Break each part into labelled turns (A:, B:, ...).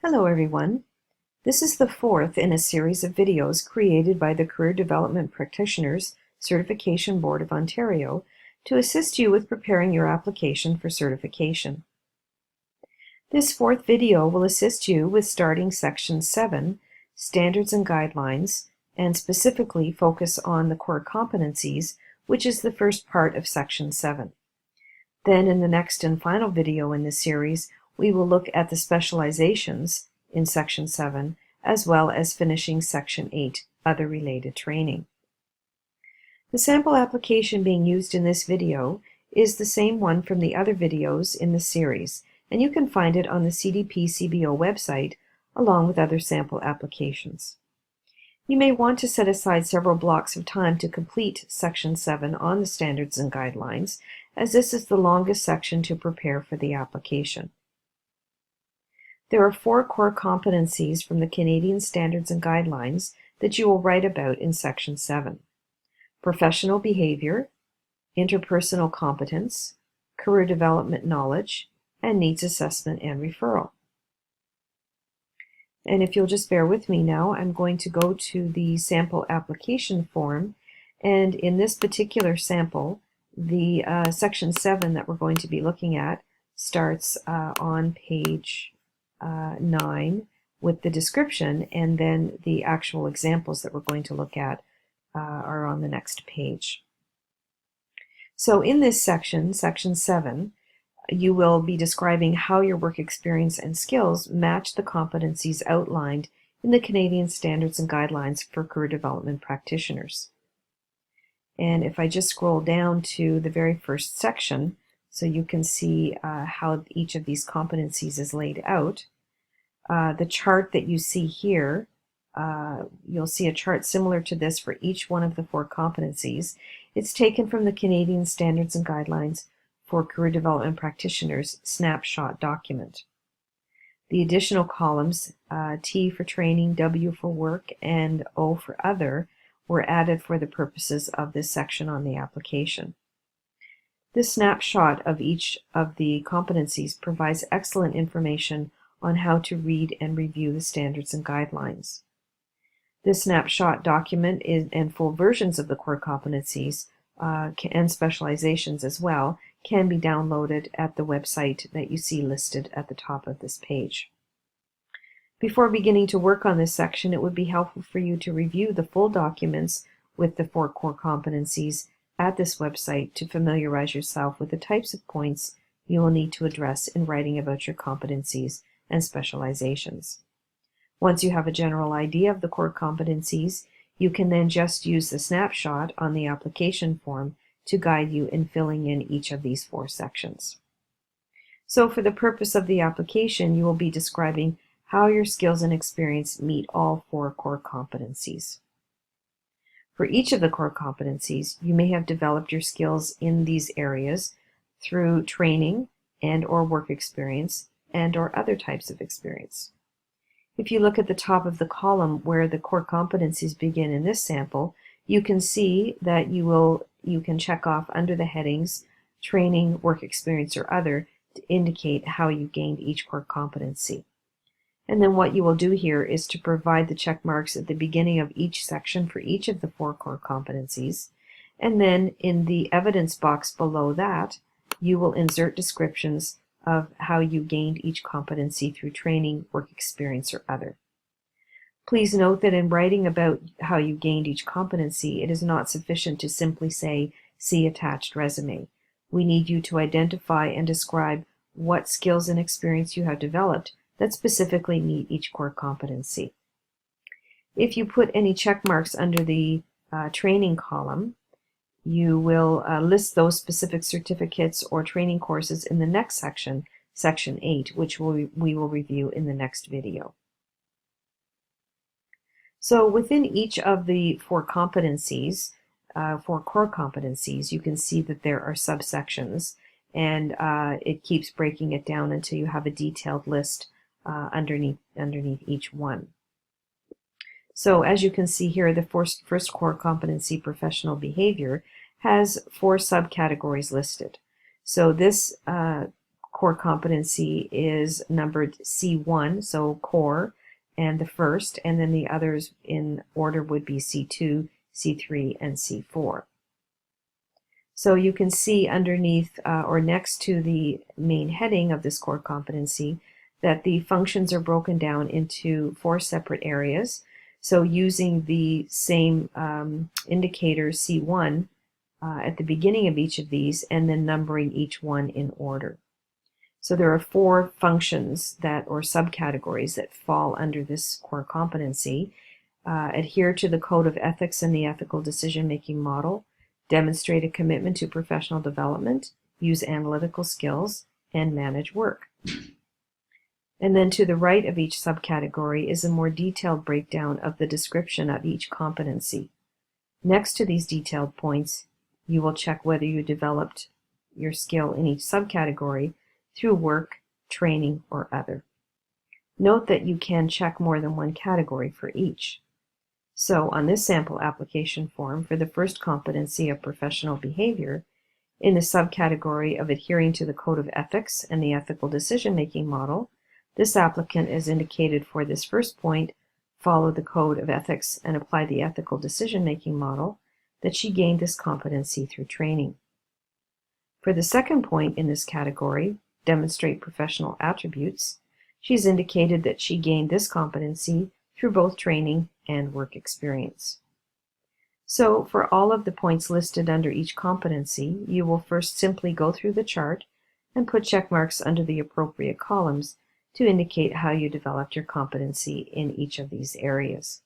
A: Hello everyone. This is the fourth in a series of videos created by the Career Development Practitioners Certification Board of Ontario to assist you with preparing your application for certification. This fourth video will assist you with starting Section 7, Standards and Guidelines, and specifically focus on the core competencies, which is the first part of Section 7. Then in the next and final video in this series, we will look at the specializations in Section 7, as well as finishing Section 8, Other Related Training. The sample application being used in this video is the same one from the other videos in the series, and you can find it on the CDP-CBO website along with other sample applications. You may want to set aside several blocks of time to complete Section 7 on the Standards and Guidelines, as this is the longest section to prepare for the application. There are 4 core competencies from the Canadian Standards and Guidelines that you will write about in Section 7. Professional behavior, interpersonal competence, career development knowledge, and needs assessment and referral. And if you'll just bear with me now, I'm going to go to the sample application form, and in this particular sample, the Section 7 that we're going to be looking at starts on page 9 with the description, and then the actual examples that we're going to look at are on the next page. So in this section, Section 7, you will be describing how your work experience and skills match the competencies outlined in the Canadian Standards and Guidelines for Career Development Practitioners. And if I just scroll down to the very first section, so you can see how each of these competencies is laid out. The chart that you see here, you'll see a chart similar to this for each one of the 4 competencies. It's taken from the Canadian Standards and Guidelines for Career Development Practitioners snapshot document. The additional columns, T for training, W for work, and O for other, were added for the purposes of this section on the application. This snapshot of each of the competencies provides excellent information on how to read and review the standards and guidelines. This snapshot document and full versions of the core competencies and specializations as well can be downloaded at the website that you see listed at the top of this page. Before beginning to work on this section, it would be helpful for you to review the full documents with the 4 core competencies at this website to familiarize yourself with the types of points you will need to address in writing about your competencies and specializations. Once you have a general idea of the core competencies, you can then just use the snapshot on the application form to guide you in filling in each of these 4 sections. So for the purpose of the application, you will be describing how your skills and experience meet all 4 core competencies. For each of the core competencies, you may have developed your skills in these areas through training and or work experience and or other types of experience. If you look at the top of the column where the core competencies begin in this sample, you can see that you can check off under the headings training, work experience, or other to indicate how you gained each core competency. And then what you will do here is to provide the check marks at the beginning of each section for each of the 4 core competencies, and then in the evidence box below that, you will insert descriptions of how you gained each competency through training, work experience, or other. Please note that in writing about how you gained each competency, it is not sufficient to simply say, "See attached resume." We need you to identify and describe what skills and experience you have developed that specifically meet each core competency. If you put any check marks under the training column, you will list those specific certificates or training courses in the next section, Section 8, which we will review in the next video. So within each of the 4 competencies, 4 core competencies, you can see that there are subsections, and it keeps breaking it down until you have a detailed list underneath each one. So as you can see here, the first core competency, professional behavior, has 4 subcategories listed. So this core competency is numbered C1, so core, and the first, and then the others in order would be C2, C3, and C4. So you can see underneath or next to the main heading of this core competency that the functions are broken down into 4 separate areas. So using the same indicator C1 at the beginning of each of these, and then numbering each one in order. So there are 4 functions or subcategories that fall under this core competency. Adhere to the code of ethics and the ethical decision-making model, demonstrate a commitment to professional development, use analytical skills, and manage work. And then to the right of each subcategory is a more detailed breakdown of the description of each competency. Next to these detailed points, you will check whether you developed your skill in each subcategory through work, training, or other. Note that you can check more than one category for each. So on this sample application form for the first competency of professional behavior, in the subcategory of adhering to the code of ethics and the ethical decision-making model, this applicant has indicated for this first point, follow the code of ethics and apply the ethical decision-making model, that she gained this competency through training. For the second point in this category, demonstrate professional attributes, she's indicated that she gained this competency through both training and work experience. So for all of the points listed under each competency, you will first simply go through the chart and put check marks under the appropriate columns to indicate how you developed your competency in each of these areas.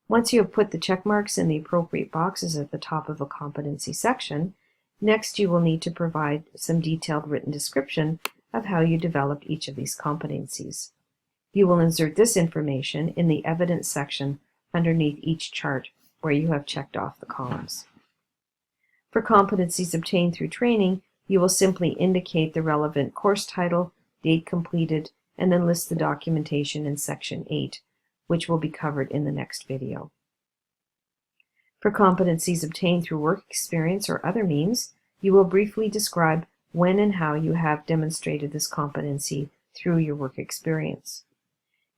A: Once you have put the check marks in the appropriate boxes at the top of a competency section, next you will need to provide some detailed written description of how you developed each of these competencies. You will insert this information in the evidence section underneath each chart where you have checked off the columns. For competencies obtained through training, you will simply indicate the relevant course title, date completed, and then list the documentation in section 8, which will be covered in the next video. For competencies obtained through work experience or other means, you will briefly describe when and how you have demonstrated this competency through your work experience.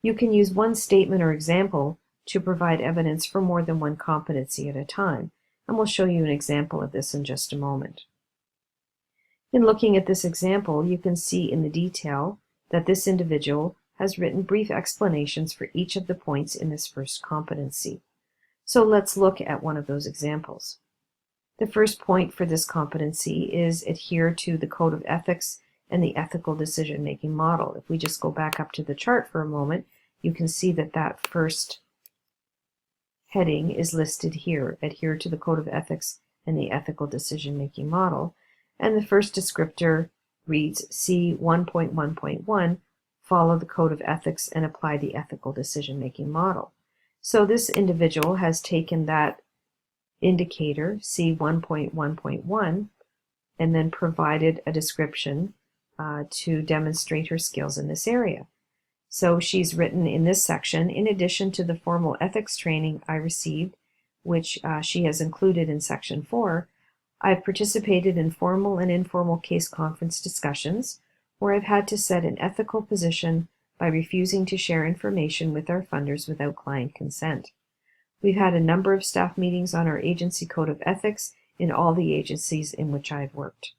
A: You can use one statement or example to provide evidence for more than one competency at a time, and we'll show you an example of this in just a moment. In looking at this example, you can see in the detail that this individual has written brief explanations for each of the points in this first competency. So let's look at one of those examples. The first point for this competency is adhere to the code of ethics and the ethical decision-making model. If we just go back up to the chart for a moment, you can see that that first heading is listed here, adhere to the code of ethics and the ethical decision-making model. And the first descriptor reads C1.1.1, follow the code of ethics and apply the ethical decision-making model. So this individual has taken that indicator, C1.1.1, and then provided a description to demonstrate her skills in this area. So she's written in this section, in addition to the formal ethics training I received, which she has included in section 4, I've participated in formal and informal case conference discussions where I've had to set an ethical position by refusing to share information with our funders without client consent. We've had a number of staff meetings on our agency code of ethics in all the agencies in which I've worked.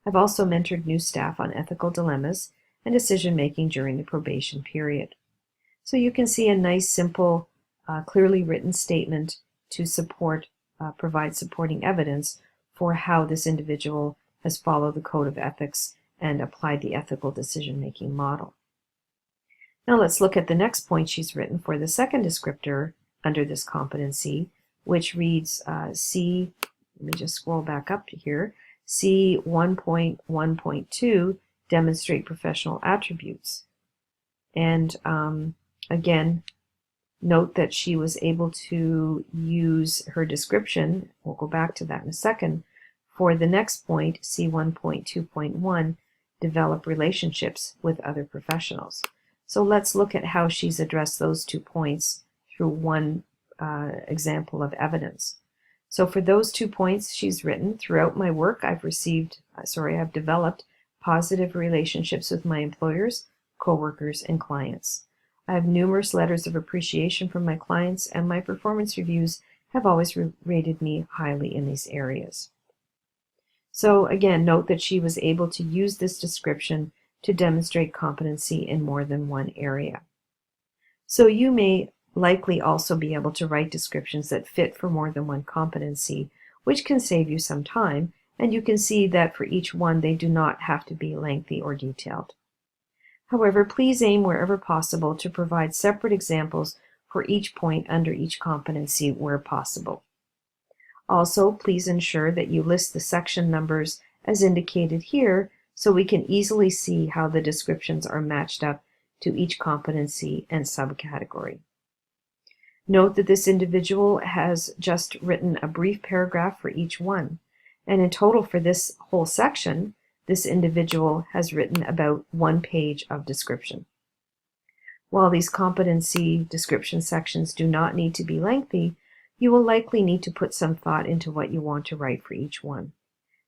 A: I've also mentored new staff on ethical dilemmas and decision-making during the probation period. So you can see a nice, simple, clearly written statement to provide supporting evidence for how this individual has followed the code of ethics and applied the ethical decision-making model. Now let's look at the next point she's written for the second descriptor under this competency, which reads let me just scroll back up to here, C1.1.2, demonstrate professional attributes. And again, note that she was able to use her description, we'll go back to that in a second, for the next point, C1.2.1, develop relationships with other professionals. So let's look at how she's addressed those 2 points through one example of evidence. So for those 2 points she's written, throughout my work I've developed positive relationships with my employers, coworkers, and clients. I have numerous letters of appreciation from my clients, and my performance reviews have always rated me highly in these areas. So again, note that she was able to use this description to demonstrate competency in more than one area. So you may likely also be able to write descriptions that fit for more than one competency, which can save you some time, and you can see that for each one they do not have to be lengthy or detailed. However, please aim wherever possible to provide separate examples for each point under each competency where possible. Also, please ensure that you list the section numbers as indicated here so we can easily see how the descriptions are matched up to each competency and subcategory. Note that this individual has just written a brief paragraph for each one, and in total for this whole section, this individual has written about 1 page of description. While these competency description sections do not need to be lengthy, you will likely need to put some thought into what you want to write for each one.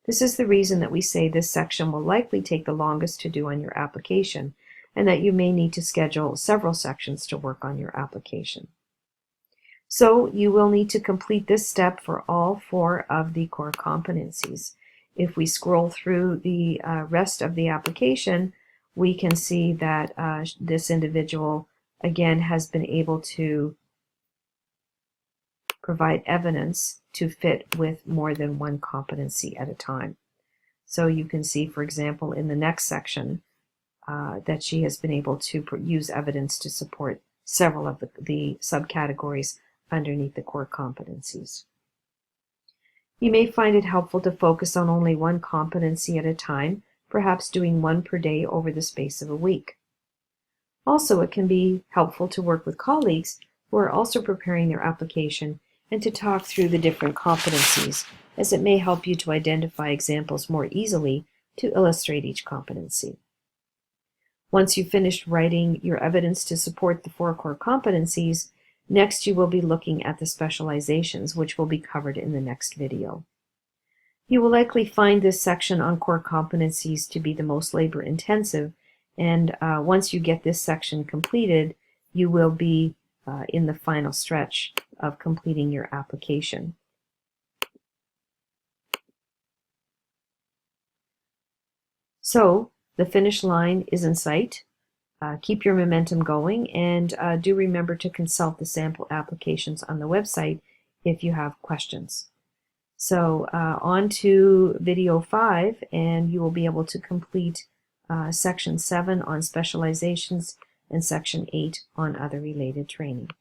A: This is the reason that we say this section will likely take the longest to do on your application, and that you may need to schedule several sections to work on your application. So you will need to complete this step for all 4 of the core competencies. If we scroll through the rest of the application, we can see that this individual again has been able to provide evidence to fit with more than one competency at a time. So you can see, for example, in the next section that she has been able to use evidence to support several of the subcategories underneath the core competencies. You may find it helpful to focus on only one competency at a time, perhaps doing 1 per day over the space of a week. Also, it can be helpful to work with colleagues who are also preparing their application and to talk through the different competencies, as it may help you to identify examples more easily to illustrate each competency. Once you've finished writing your evidence to support the 4 core competencies, next you will be looking at the specializations, which will be covered in the next video. You will likely find this section on core competencies to be the most labor intensive, and once you get this section completed, you will be in the final stretch of completing your application. So the finish line is in sight. Keep your momentum going, and do remember to consult the sample applications on the website if you have questions. So on to video 5, and you will be able to complete section 7 on specializations and section 8 on other related training.